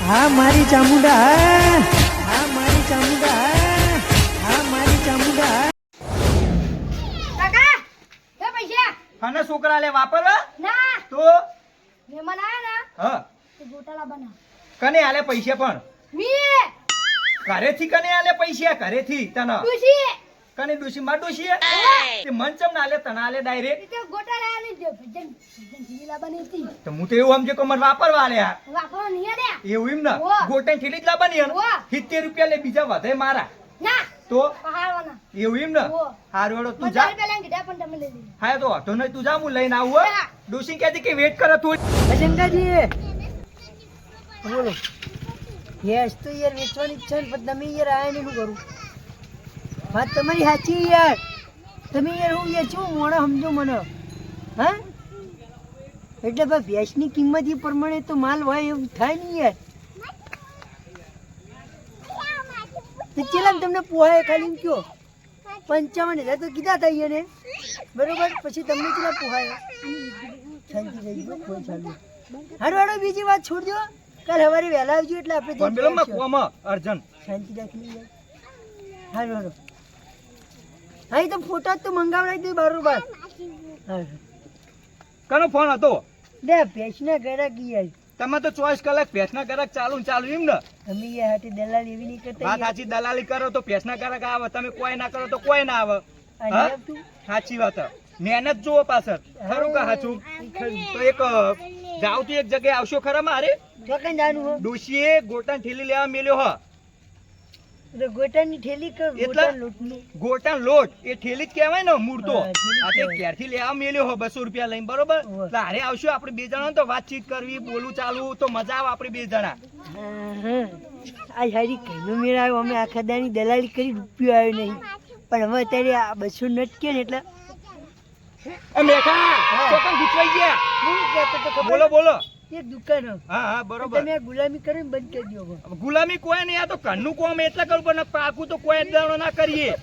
હા મારી ચામુંડા હા મારી ચામુંડા હા મારી ચામુંડા કાકા હે પૈસા અને છોકરા લે વાપરવા ના તો મહેમાન આયા ને હા તો ગોટાલા બના કને આલે પૈસા પણ મી ઘરેથી કને આલે પૈસા ઘરેથી તને ખુશી કને ડુસી માં ડુસી તે મંચમ ના આલે તને આલે ડાયરેક્ટ તો ગોટાલા આલી દે ભજન ભજન જીલા બની હતી તો હું તો એવું સમજે કે મને વાપરવા આલે આ વાપરો નહીં આલે એવું એમ ને હોવ. ગોટન થેલી જ લાવવાની હે ને? હોવ. 70 રૂપિયા લે બીજા વધે મારા ના તો પહાડવાના એવું એમ ને હોવ. હારું હેડો તું મને જા રૂપિયા લઈને કીધા પણ તમે લઈ લીધા હા તો વાંધો નહીં તું જા હું લઈને આવું હો. હા. ડોશી કહેતી કે વેટ કરે તું ભજંગાજી બોલો યસ તો યાર વેચવાની ઈચ્છા ને પણ તમે યાર આયા ને શું કરું વાત તમારી સાચી યાર તમે યાર હું યાર શું મોડા સમજો મને હા એટલે ભાઈ ભેંસની કિંમત એ પ્રમાણે તો માલ હોય એવું થાય નહીં યાર તો ચેલા તમને પોહાય ખાલી એમ કયો 55,000 તો કીધા હતા એને બરોબર પછી તમને કેટલા પોહાય શાંતિ થઈ ગયો કોઈ ચાલુ હારું હારું બીજી વાત છોડ દો કાલ સવારે વહેલા આવજો એટલે આપણે ફોન પેલો માં કોમાં અર્જન શાંતિ રાખી યાર હારું હારું હા એ તો ફોટા જ તો મંગાવડાવી દે બરોબર હારું કનો ફોન હતો લે ભેંસના ગરાક યાર તમે તો 24 કલાક ભેંસના ગરાક ચાલુ ને ચાલુ એમ ને તમે યાર હાથે દલાલ એવી નહીં કરતા વાત યાર. સાચી દલાલી કરો તો ભેંસના ગરાક આવે તમે કોઈ ના કરો તો કોઈ ના આવે આ હા? નહીં આવતું? સાચી વાત હે. મહેનત જુઓ પાછળ ખરું કે સાચું ઈ ખરું. તો એક જાવ તો એક જગ્યાએ આવશો ખરા મારે તો કઈ જાણું હો ડોશીએ ગોટાન થેલી લેવા મેલ્યો હ તો ગોટાની થેલી કર એટલા? ગોટા લોટની ગોટાન લોટ એ થેલી જ કહેવાય ને મૂળ તો હા, થેલી જ આ તે કહેવાય. ઘેરથી લેવા મેલ્યો હો 200 રૂપિયા લઈને બરોબર હોવે. એટલે હારે આવશું આપણે બે જણા તો વાતચીત કરવી બોલું ચાલુ તો મજા આવે આપણે બે જણા આ સારી કઈનો મેળ આવ્યો અમે આખા દાની દલાલી કરી રૂપિયો આવ્યો નહીં પણ હવે અત્યારે આ 200 નટ કે ને એટલે એ મેઠા હા. તો પણ ગુચવાઈ ગયા હું કહેતો તો ખબર? બોલો બોલો એક દુકાન હો. હા હા બરોબર તમે આ ગુલામી કરીને બંધ કરી દો હવે. ગુલામી કોઈ નહીં આ તો ઘરનું કામ એટલે કરું પણ પાકું તો કોઈ દાડો ના કરીએ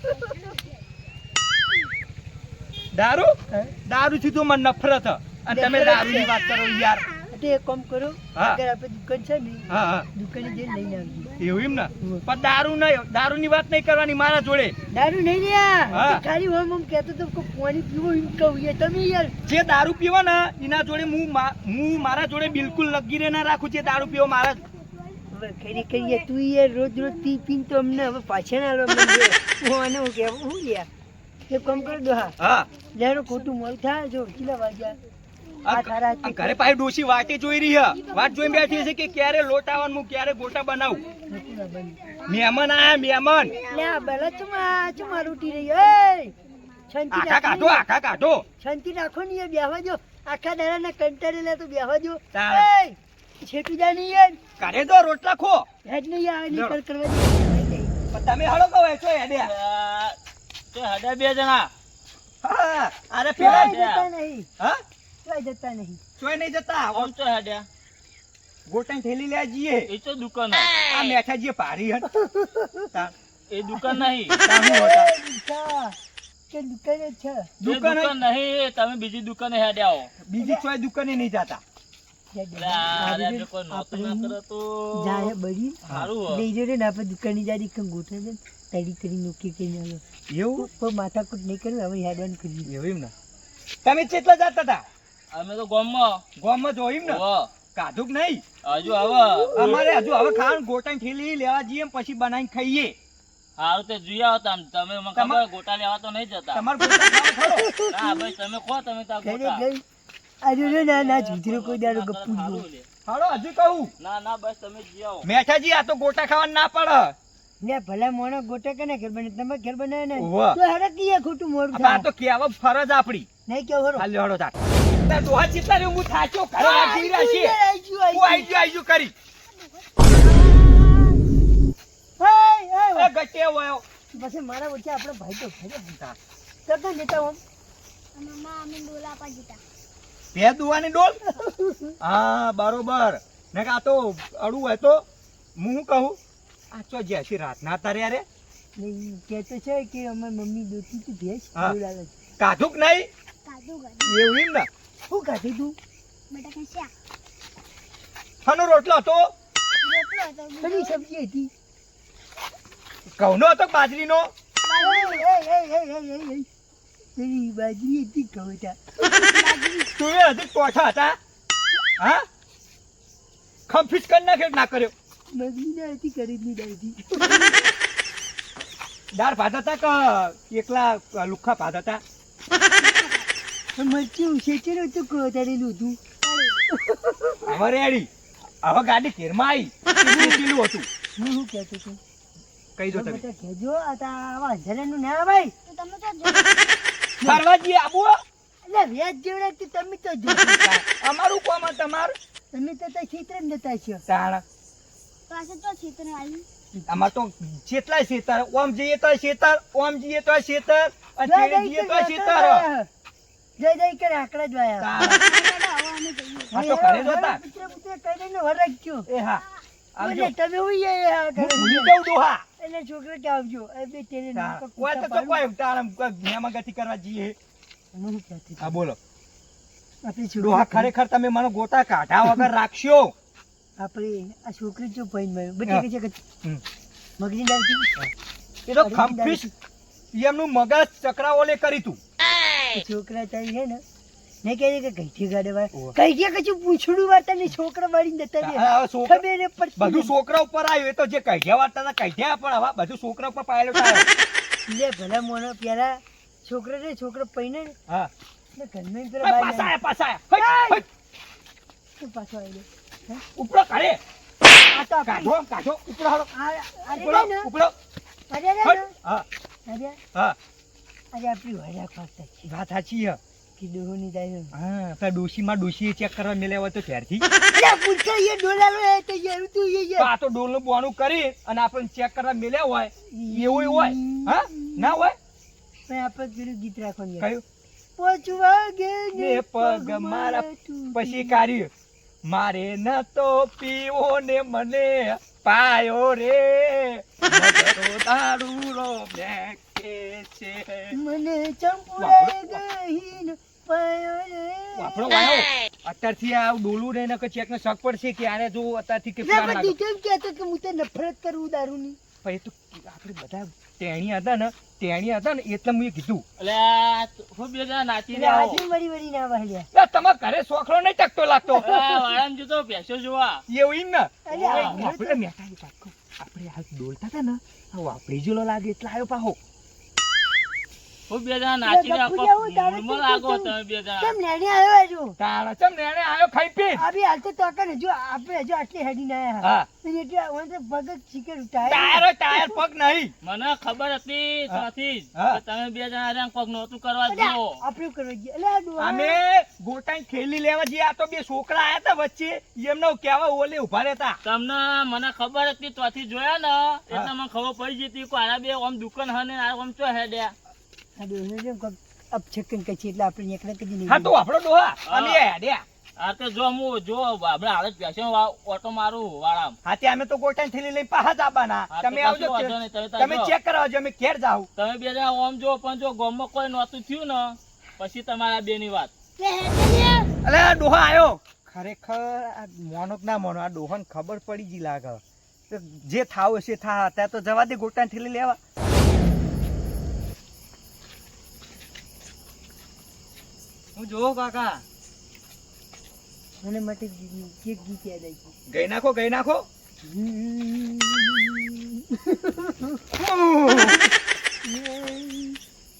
દારૂ હા? દારૂ થી તો મને નફરત હ. અને તમે દારૂની વાત કરો યાર એટલે એક કામ કરો હા. અગર આપણે દુકાન છે ને હા હા દુકાને જઈને લઈને આવજો એવું એમ ને હોવે. પણ દારૂ નહીં દારૂની વાત નહીં કરવાની મારા જોડે દારૂ નહીં લ્યા હા. તે ખાલી હું કહેતો તો કે પાણી પીવો એમ કહું યાર તમે યાર જે દારૂ પીવો ને એના જોડે હું મારા જોડે બિલકુલ લગીરે ના રાખું જે દારૂ પીવો મારા હવે ખરેખર યાર તું યાર રોજ રોજ પી પીને તો અમને હવે પાછા ના આલો મને હું આને હું કહેવું હું લ્યા એક કામ કરી દો હા હા લેરો ખોટું મોલ થાય જો કેટલા વાગ્યા આ આ તારા આ ઘરે પાછી ડોશી વાટે જોઈ રહી હે વાટ જોઈ બેઠી છે કે ક્યારે લોટ આવવાનું હું ક્યારે ગોટા બનાવું નકુલા બંધ મહેમાન આયા મહેમાન લે બલા ચુમા રોટી રહી એ શાંતિ આખા કાઢો રાખો આખા કાઢો શાંતિ રાખો ને યાર બેહવા જો આખા દાડાના કંટાળેલા તો બેહવા જો તાળ. એ છેટું જા નહીં યાર ઘરે તો રોટલા ખો હેડ નહીં યાર લો. નીકળ કરવા દે પણ તમે હળો કહો છો હેડે તો હડા બે જણા હા અરે ક્યાંય પેલા જતા નહીં હા ક્યાંય જતા નહીં ચોય નહીં જતા આમ તો હડ્યા ગોટાની થેલી લેવા જઈએ એ તો દુકાન આ મેઠાજી પારી હટ તા- એ દુકાન નહીં તા હું હતા. દુકાન કે દુકાને છે એ દુકાન દુકાન નહીં તમે બીજી દુકાને હેડ્યા આવો બીજી ચોય દુકાને નહીં જતા એટલે આ રે કોઈ નોત ના કરે તો જાય બળી સારું હો. લઈ જજો ને આપણે દુકાનની જારી કં ગોઠવે છે તડી તડી નોકી કે આલો એવું પણ માથાકૂટ નહીં કર્યું હવે હેડવાન કરી એવું એમ ને તમે કેટલા જતા હતા અમે તો ગામમાં ગામમાં જોયું ને હોવ. કાધુક નહીં હજુ હવે અમારે હજુ હવે ખાવાનું ગોટાની થેલી લેવા જઈએ ને પછી બનાવીને ખાઈએ સારું તે જોઈ આવો તમે મને ખબર ગોટા લેવા તો નહીં જતા તમારે ગોટા ખાવા ખરો? ના ભાઈ તમે કહો તમે ત્યાં ઘરે ગોટા ગઈ આજે જો ના ના જુજરો કોઈ દાડો ગપ્પુ સારું જો લે. હાલો હજુ કહું ના ના બસ તમે જઈ આવો મેઠાજી આ તો ગોટા ખાવા ના પડે ને ભલા મોણો ગોટા કને ઘર બને તમે ઘર બનાવે ને ઉવ્વ. તો હેડે કીએ ખોટું મોડું આ થાય તો કહેવા ફરજ આપડી નહીં કેવું હરો હાલ હળો તા તાર ડોહા ચિત્તા રે હું થાક્યો ઘરે વાત જોઈ રહ્યા છીએ હું આઈ ગયો કરી એ ગટે વયો પછી મારા વચ્ચે આપણો ભાઈ તો ભાઈ કરતો જતા હું મમ્મા અમે ડોલા પા જીતા બે દુવાની ડોલ હા બરોબર ને કે આ તો અડું હોય તો હું શું કહું આ ચો જેસી રાત ના તારે રે નહીં કહેતો છે કે અમારી મમ્મી દોતી તું ભેંસ હા. બોલાવે છે કાધુક નહીં કાદુ ગાડી એવું એમ ને શું ખાધી તું બટાકા શાક ખાનો રોટલો હતો રોટલો હતો કઈ સબ્જી હતી? ઘઉંનો હતો કે બાજરીનો? પેલી બાજરી હતી કવટા. તું એ હજી કોઠા હતા? હા, ખંફીસ કરી નાખ્યો કે ના કર્યો? મગની દાળ હતી, ખરીદની દાળ હતી. દાળ ભાત હતા કે એકલા લુખ્ખા ભાત હતા? મરચું શેચેલું હતું, કોદાળેલું હતું. હવે રેડી. હવે ગાડી ઘેરમાં આવી પેલું હતું. હું શું કહેતો હતો? કહી દો તમે. બધા કહેજો, આ તા આવા અંધારાનું ના ભાઈ. તો તમે તો જો ફરવા જઈએ આબુ? એટલે વ્યાજ જેવડા તો તમે તો જો. અમારું કોમ આ તમારું. તમે તો ત્યાં ખેતર જ નતા છો. તાણ પાસે તો છીતરે આવી અમાર તો જેટલાય શેતર, ઓમ જઈએ તો શેતર, ઓમ જઈએ તો શેતર, અને તેડે જઈએ તો શેતર. જય જય કરે આકડા જ વાયા. તાણ હવે અમે જઈએ આ તો ઘરે જ હતા. પુત્ર પુત્ર કરીને વરખજો. એ હા આવજો. એટલે તમે હું હું ભૂલી જાઉં ડોહા. એટલે છોકરો કે આવજો. એ બે તેને તાણ. કોઈ તો કોઈ તાણ મેમગતી કરવા જઈએ. હું કહેતો હતો. હા બોલો. આપણે ડોહા છોકરી ખરેખર તમે મને ગોટા કાઢા વગર રાખશો. આપણે આ છોકરી જો પૈન મળ્યો બધી કે છે કે હમ. મગની દાળ એ તો ખંફીસ એમનું મગજ ચક્રાઓલે કરી તું. છોકરા ચાલી છે ને કહે કે કઈથી ગાડવા ઓહ. કઈ કશું પૂછડું વાર્તા ને છોકરા વાળી જતા રે આ છોકરા ખબર ને પડતી બધું નથી. છોકરા ઉપર આવ્યું. એ તો જે કઢ્યા વાળતા હતા કઢ્યા, પણ હવે બધું છોકરા ઉપર પાયેલો થાય. લે ભલા મોનો પ્યારા છોકરા ને છોકરો પૈને ને હા ઘરમાં એ પાછા આયા, પાછા આયા. હઈ, હઈ. પાછો આવી ઉપડો કાઢે. આ તો આપણી- કાઢો કાઢો ઉપડો હાલો. અરે ઉપડો ને ઉપડો. અરે ને હટ. હા અરે હા અરે આપણી વાડા ખાતા છે વાત સાચી છે. કે ડોહોની દાય હા તો ડોશીમાં ડોશીએ ચેક કરવા મેલ્યા હોય તો ત્યારથી અરે પૂછા એ ડોલાલો એ તો યાર તું એ તો યાર આ તો ડોલનું બોનું કરી અને આપણને ચેક કરવા મેલ્યા હોય એવું હોય. હા ના હોય. પણ આપણે પેલું ગીત રાખવાનું યાર. કયું? પોચવા ગે ને પગ મારા પછી કાર્ય મારે ન તો પીવો ને મને પાયો રે નજરો દારૂરો મેકે છે. મને ચંપુરાય ગહીન પાયો રે આપણો વાયો અત્યારથી આ ડોલું ને નકર ચેક નો શક પડશે કે આને જો અત્યારથી કે ના પ્લાન પણ તું કેમ કહેતો કે હું તો નફરત કરું દારૂની પણ એ તો આપણે બધા તેણી હતા ને એટલે મેં કીધું એટલે હું બે જણા નાચી એટલે રહ્યા આજે વળી વળી ના વાળ્યા "લે, તમારા ઘરે સોખલો નહીં ટકતો લાગતો વાળામાં જતો ભેંસો જોવા એવું ઈમ ને અરે આ આપણે મેટાની વાત કહું. આપણે હાલ ડોલતા હતા ને આ વાપરી જેલો લાગે એટલે આવ્યો પાહો. હું બે જણા નાચી રહ્યા ગપ્પુ જાવું, તારે મૂળમાં તો લાગો કેમ- તમે બે જણા કેમ લેણી આવ્યો હજુ તારા ચમ નેણે આવ્યો ખાઈ પી. આવી હાલ તો તોકન હજુ આપણે હજુ આટલી હેડી ના આયા હા એટલે હું તો પગ જ શીખર ઉઠાય ટાયર પગ નહીં. મને ખબર હતી હા. ત્યાંથી જ હા. કે તમે બે જણા રહ્યા કોક નહોતું કરવા અરે જો આપણે કરવા ગયા એટલે આ ડોહા અમે ગોટાની થેલી લેવા જઈએ. આ તો બે છોકરા આયા હતા વચ્ચે એમનો કેવા ઓલે ઉભા રહેતા. તમને મને ખબર હતી ત્યાંથી જોયા ને એટલે મને ખબર પડી જતી કે આના બે આમ દુકાન હે ને આ આમ ચો હેડ્યા આ ડોહાને જેમ કોક અપછકન કચી એટલે આપણે એકલા કદી નહીં હા તો આપણો ડોહા હા. અમે હેડ્યા. આ તો જો હું જો આપણે હાલ જ ભેંસો ઓટો મારું વાળામાં હા તે અમે તો ગોટાની થેલી લઈને પાછા જ આવવાના. હા, તો તમે કશો આવજો વાંધો નહીં, તમે ત્યાં તમે જાઓ. ચેક કરાવજો અમે ઘેર જાવ. તમે બે જણા ઓમ જો પણ જો ગામમાં કોઈ નહોતું થયું ને પછી તમારા બે ની વાત અલે આ ડોહા આયો. ખરેખર આ મોનો કે ના મોનો આ ડોહાને ખબર પડી જી લાગે. તો જે થાવ હશે થા ત્યાં તો જવા દે ગોટાની થેલી લેવા. હું જોઉં કાકા મને માટે એક ગીત યાદ આવી ગઈ નાખો ગઈ નાખો.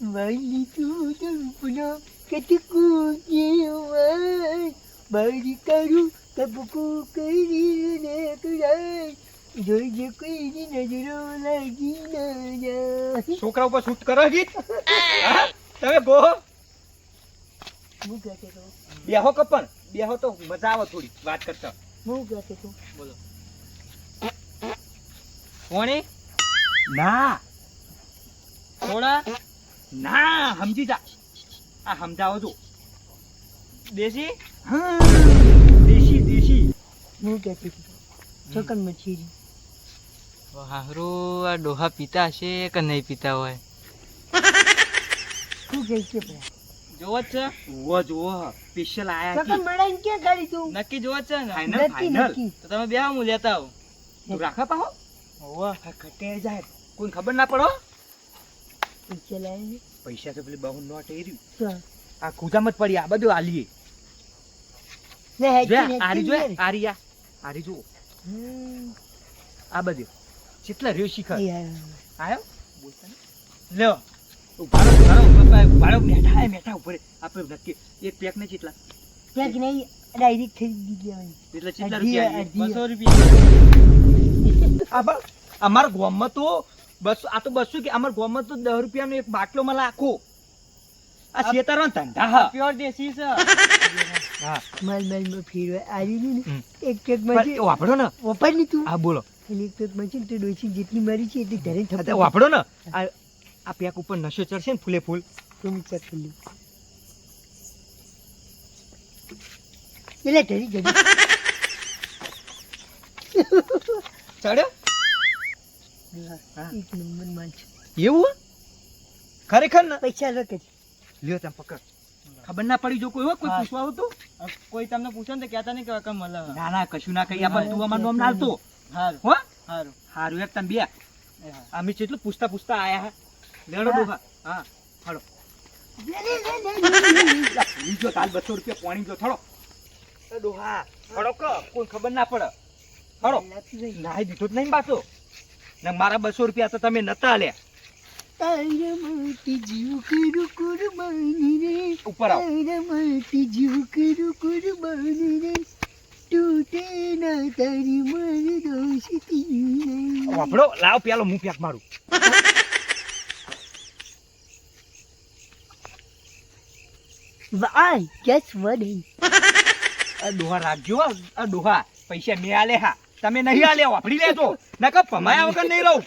વાલી તું તરફનો કટકું કેવાય બારી કરું તબકું કરીને કરાય જોઈજે કોઈની નજરો લાગી ના જાય છોકરા ઉપર શૂટ કરો ગીત. હા? તમે ગો હું ગાતે તો બેહો કપણ બેહો તો મજા આવે થોડી વાત કરતા. હું ગાતે તો બોલો કોણે ના થોડા ના સમજી જા. આ સમજાવો છો દેશી હા દેશી દેશી. હું ગાતે તો ચોકન મચીરી હારું આ ડોહા પીતા હશે કે નહીં પીતા હોય શું ગઈ છે ભાઈ જોવો જ છે જુઓ જુઓ સ્પેશિયલ આયા ચોકન મળાઈને ક્યાં ગાડી તું નક્કી જોવો જ છે ને ફાઇનલ નક્કી ફાઇનલ. નક્કી તો તમે બે હું લેતા આવો તું રાખા પાહો ઓવા આ કટે જાય કોઈ ખબર ના પડો પૈસા લાવીને પૈસા તો પેલી બહુ નોટ એર્યું તો આ ખુજામ જ પડી આ બધું આલીએ લે જો હેચી આરી જો હેચી આરી આરી જો આ બધું કેટલા રહ્યો શિખર આયો બોલતા ને લ્યો ઉભારો મેઠા ઉપર આપણે નક્કી એક પેક ને કેટલા ક્યાંક નહીં ડાયરેક્ટ ખરીદી લેવાની એટલે કેટલા અઢી, રૂપિયા અઢી. 200 રૂપિયા અમાર ગામમાં તો 200 આ તો 200 કે અમાર ગામમાં તો 10 રૂપિયાનો એક બાટલો મળે આખો આ શેતારવાનો ધંધા હા પ્યોર દેશી છે હા માલ ફેરવા આવી ને એક પેક પણ માં એ વાપરો ને વપાર ની તું હા બોલો ખાલી એક પેક માં છે ને તો ડોસી જેટલી મારી છે એટલી ધરે આ થતો વાપરો ને આ પેક ઉપર નશો ચડશે ને ફૂલે ફૂલ તો હું ચેક કરી લઉં એટલે ધરી જડી ચડ્યો હા, એક નંબર માલ છે એવું ખરેખર ને પૈસા લખે લ્યો તમે પકડ ખબર ના પડી જો કોઈ હોય કોઈ હા. પૂછવા આવતું કોઈ તમને પૂછે ને તો કહેતા નહીં કે કમ મળે ના ના કશું ના કહી આપણે તું અમારું નામ ના આલતો હારું હો હારું હારું એક તને બે અમે કેટલું પૂછતા આયા હા લેડો હા. ડોહા હા હાલો જો કાલ 200 રૂપિયા પાણી જો થોડો એ ડોહા થોડો કોઈ ખબર ના પડે થોડો નાઈ દીધો જ નહીં પાછો ને મારા 200 રૂપિયા તો તમે નતા આલ્યા તારા માટે જીવ કરું કુરબાની રે ઉપર આવો તારા માટે જીવ કરું કુરબાની રે તૂટે ના તારી મન દોસ્તી વાપડો લાવ પેલો હું પેક મારું વાય ગેસ વોટ આ ડોહા રાખજો આ ડોહા પૈસા મેં આલે હા તમે નહીં આલે વાપરી લેજો નકર પમાયા વગર નહીં રહું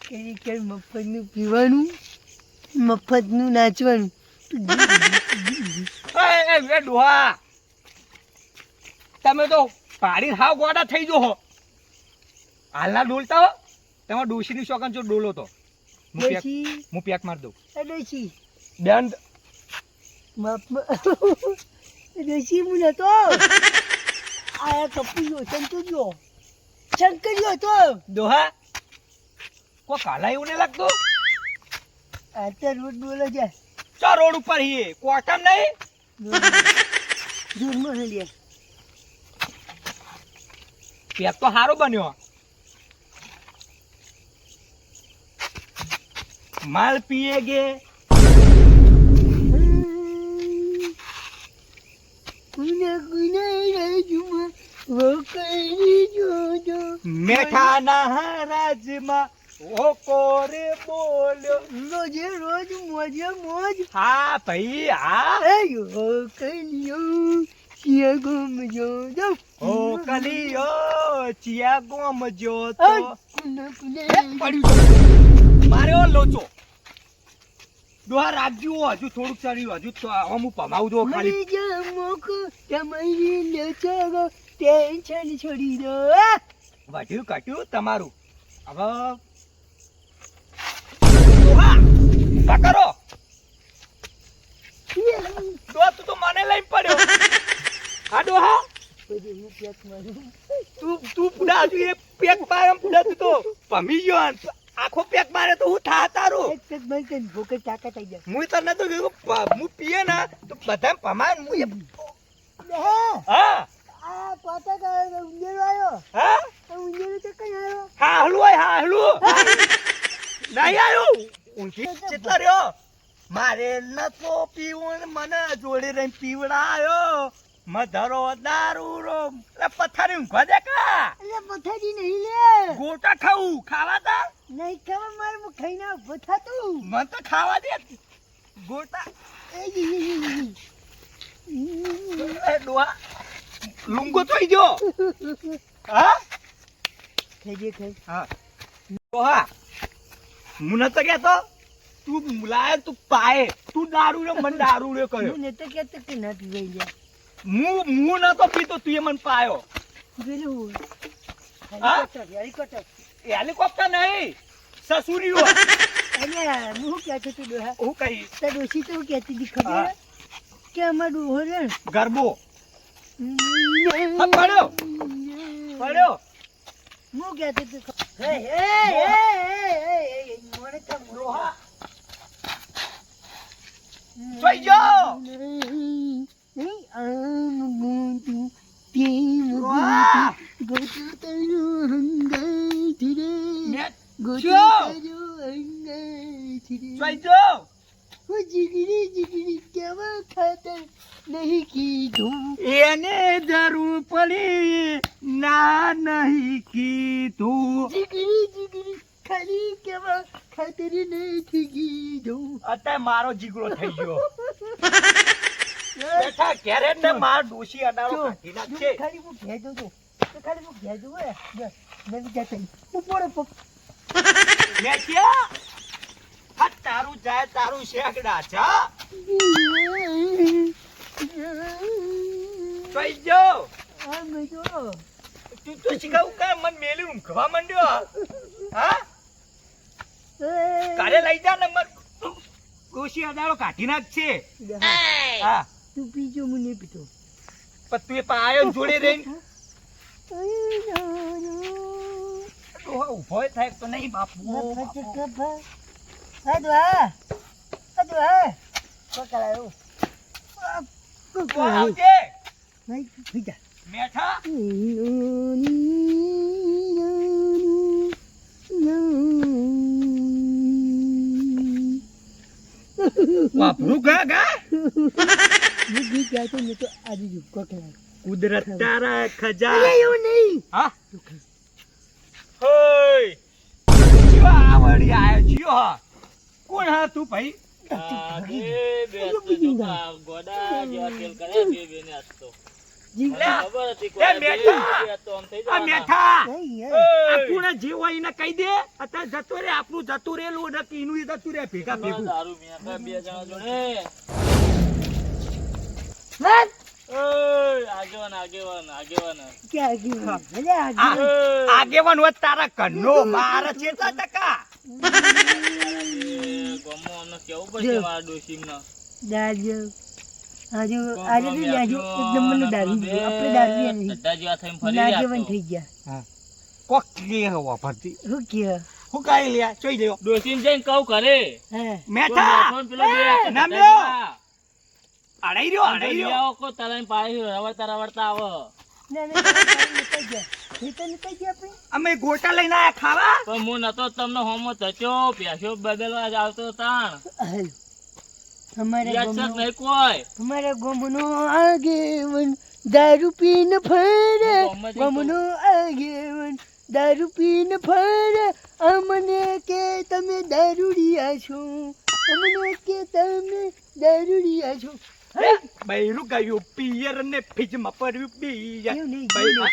ખરેખર મફતનું પીવાનું મફતનું નાચવાનું એ ડોહા તમે તો પાડી હાવ ગોડા થઈ જો હો હાલના ડોલતા હો તમે ડોશીની શોખન જો ડોલો તો હું પેક માર દઉં ડોશી દંડ ડોશી હું નતો આ કપૂર શંકર્યો હતો ડોહા કો કાલા એવું નહીં લાગતું આ તો રોડ બોલો છે ચો રોડ ઉપર હી કોટમ નહીં જોરમાં હલ્યા પેક તો સારો બન્યો માલ પીએગે મેઠા ના રાજમાં ઓ કોરે બોલ્યો રોજે રોજ મોજે મોજ હા ભાઈ હા કલિયો ગુમ જો દો ઓ કલિયો ચિયા ગોમ જો તો પડ્યું માર્યો લોચો ડોહા રાખજો હજુ થોડુંક ચડ્યું હજુ તો હું પમાવું જો ખાલી તમારી લચાવો ટેન્શન છોડી દો વધ્યું ઘટ્યું તમારું હવે ડોહા પકડો ડોહા તું તો મને લઈને પડ્યો હા ડોહા પછી હું પેક મારું તું પૂડા હજુ એ પેક મારે પૂડા તું તો પમી ગયો આખો પેક મારે તો હું થા તારું એક પેક બંધ કરી ભૂખે તાકાત આવી જાય હું તને તો કીધું હું પીએ ને તો બધા પમાર હું એ હા હા આ પાતા કા ઉંદેરો આવ્યો હા આ ઉંદેરો તો કઈ આવ્યો હા હલુ આય હા હલુ નહીં આવ્યો ઊંઘી કેટલા રહ્યો મારે નતો પીવું ને મને જોડે રહીને પીવડાયો મધરો દારૂ રો એટલે પથારી ઊંઘવા દે કા એટલે પથારી નહીં લે ગોટા ખાવું ખાવા તા નહીં ખબર મારે હું ખાઈને ઉભો થાતું મને તો ખાવા દે ગોટા એ ડોહા લુંગો થઈ ગયો હા ખાઈ ખાઈ હા ડોહા હું નતો કહેતો તું લાય તું પાય તું દારૂ રે મને દારૂ રે કર્યો હું નતો કહેતો કે ના પીવાઈ ગયા હું નતો પીતો તું એ મને પાયો પેલું હા? હેલિકોપ્ટર હેલિકોપ્ટર નહીં સસુરીઓ અલ્યા હું કહેતો હતો ડોહા હું કહી તાર ડોશી તો હું કહેતી હતી ખબર હા. કે અમાર ડોહો રે ગરબો હા, પડ્યો પડ્યો હું કહેતો હતો. એ, મને તો ડોહા જોઈ જો ડોહા જોઈ જો એને જરૂર પડી ના નહીં કીધું અત્યારે મારો જીગરો થઈ ગયો બેઠા ઘેરે ને માર ડોશી અડાડો કાઢી નાખશે મેં ક્યાં આ તારું જાય તારું શેકડા છા કઈ જો તું તો શીખાવું કા મન મેલી ઊંઘવા માંડ્યો હા કાલે લઈ જા ને મન ડોશી અડાડો કાઢી નાખશે હા તું પીજો હું નહીં પીતો પણ તું એ પાયો જોડે રહીને ઉભો થાય તો નહીં બાપુ આવજે મેઠા વાપરું ગા ગા કુદરત તારા ખજાના હા હોય જીઓ આવડી આયો જીઓ હા કોણ હા તું ભાઈ ગોડા જેવા તેલ કરે બેને આજ તો ખબર હતી એ મેઠા તો આમ થઈ આ જાય મેઠા આ કોણ જે હોય એને કહી દે અત્યારે જતો રે આપણું જતું રેલું નથી એનું જતું રે ભેગા ભેગું દારૂ મીયા બે જણા જોડે આગેવાન હોત તારા ઘરનો માર છે તો ટકા કેવું પડશે મારા ડોશીમાં થઈ ગયા કોક કે હવા ભરતી શું કે હું કાઈ લ્યા જોઈ દેવો ડોશીને જઈને કહું કરે મેઠા નામ્યો અડાઈ રહ્યો કો તારાની પાડી રવડતા રવડતા આવો અમે ગોટા લઈને આયા ખાવા પણ હું નતો તમને હોમો થયો પ્યાસો બદલવા જ આવતો તાણ યાદ છે નહીં કોઈ हमारा गमनो आगेवन दारू पीने फरे गमनो आगेवन दारू पीने फरे अमने के तमे दारूडिया છો અમને કે તમે દારૂડિયા છો બૈરું ગયું પિયર ને ફ્રીજમાં પડ્યું બીજા એવું નહીં, બૈરું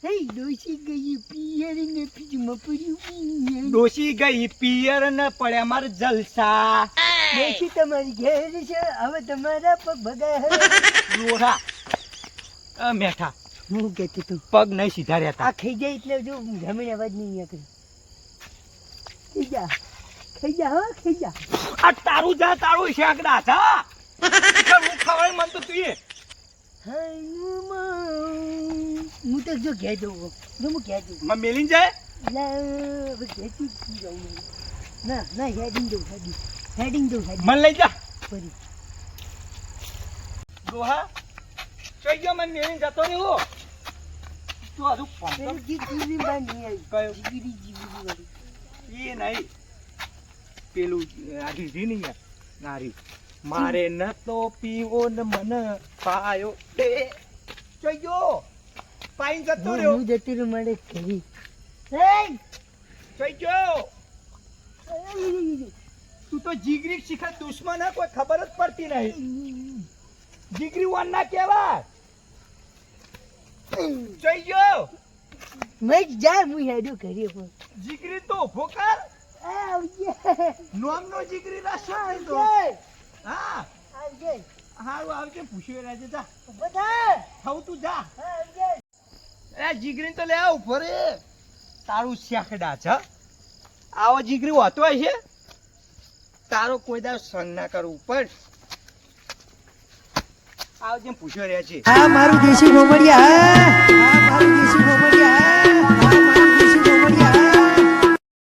હે ડોસી ગઈ પિયર ને ફ્રીજમાં પડ્યું પિયર ડોશી ગઈ પિયર ને પડ્યા મારે જલસા ડોસી તમારી ઘેર છે હવે તમારા પગ ભગાય લોરા મેઠા હું કહેતો તું પગ નહીં સીધા રહેતા આ ખાઈ જાય એટલે જો જમીન અવાજ નહીં નીકળે ખાઈ જા હો ખાઈ જા આ તારું જા તારું શેકડા થા હું ખવાય મન તો તું હું તો જો ઘેર જવું જો હું ઘેર જવું માં મેલીન જાય ઘેરથી જાઉં ના હેડિંગ જવું હેડિંગ મન લઈ જા ફરી દોહા જોઈ ગયો મને મેલીન જતો રહ્યો તું હજુ પેલું જીગીરી બહાર નહીં આવી કયો? જીગીરી વાળી એ નહીં પેલું આરી રી નહીં નારી મારે ન તો પીવો ને મને પાયો દે જોઈ ગયો પાઈન જતો રહ્યો હું જતી રહ્યો મારે ઘરી જોઈ ગયો તું તો જીગરી શિખર દુશ્મન હે કોઈ ખબર જ પડતી નહીં જીગરી વાન ના કેવા જોઈ ગયો મેં જા હું હેડું કરી પણ જીગરી તો ઉભો કર આવજે નોમનો જીગરી રાશો તો હા આવજે હારું આવજે પૂછ્યો રાજે જા બધા થવું તું જા આવજે એ જીગરી તો લે આ ઉભો રે તારું શેખડા છે આવો જીગરી હોતો હોય છે તારો કોઈ દાવ સંગ ના કરવું પણ આવજે પૂછ્યો રહે છે આ મારું દેશી ગોમડિયા આ મારું દેશી ગોમડિયા